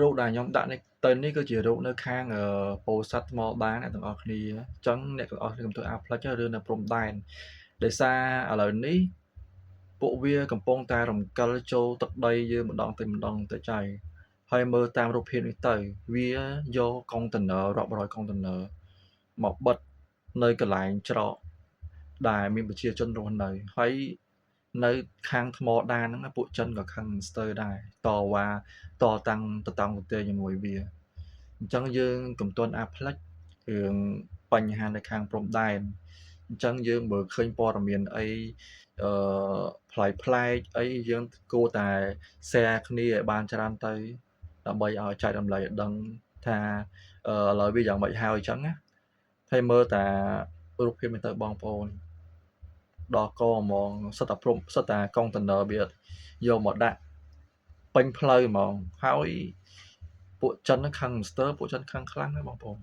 រូបដែលខ្ញុំដាក់នេះទៅនេះគឺជារូបនៅខាងពោធិ៍សាត់ថ្មដាអ្នកទាំងអស់គ្នាអញ្ចឹងអ្នកទាំងអស់គ្នាកុំធ្វើអាផ្លិចរឿងនៅព្រំដែនដោយសារឥឡូវនេះពួកវាកំពុងតែរំកិលចូលទឹកដីយើងម្ដងទៅហើយមើលតាមរូបភាពនេះទៅវាយកកុងតឺន័ររាប់រយកុងតឺន័រមកបិទនៅកន្លែងច្រកដែលមានប្រជាជនរស់នៅហើយនៅខាងថ្មដានហ្នឹងពួកចិនក៏ខឹងស្ទើរដែរតវ៉ាតតាំងទទេជាមួយវាអញ្ចឹងយើងកុំទាន់អាផ្លិចរឿងបញ្ហានៅខាងព្រំដែនអញ្ចឹងយើងបើឃើញព័ត៌មានអីអឺប្លែកអីយើងគួរតែ share គ្នាឲ្យបានច្រើនទៅដើម្បីឲ្យចែករំលែកឲ្យដឹងថាឥឡូវវាយ៉ាងម៉េចហើយអញ្ចឹងណាហើយមើលតារូបភាពនេះទៅបងប្អូនដល់កហ្មងសិតតែកុងតឺន័រវាយកមកដាក់ពេញផ្លូវហ្មងហើយពួកចិនខឹងស្ទើរពួកចិនខឹងខ្លាំងណាស់បងប្អូន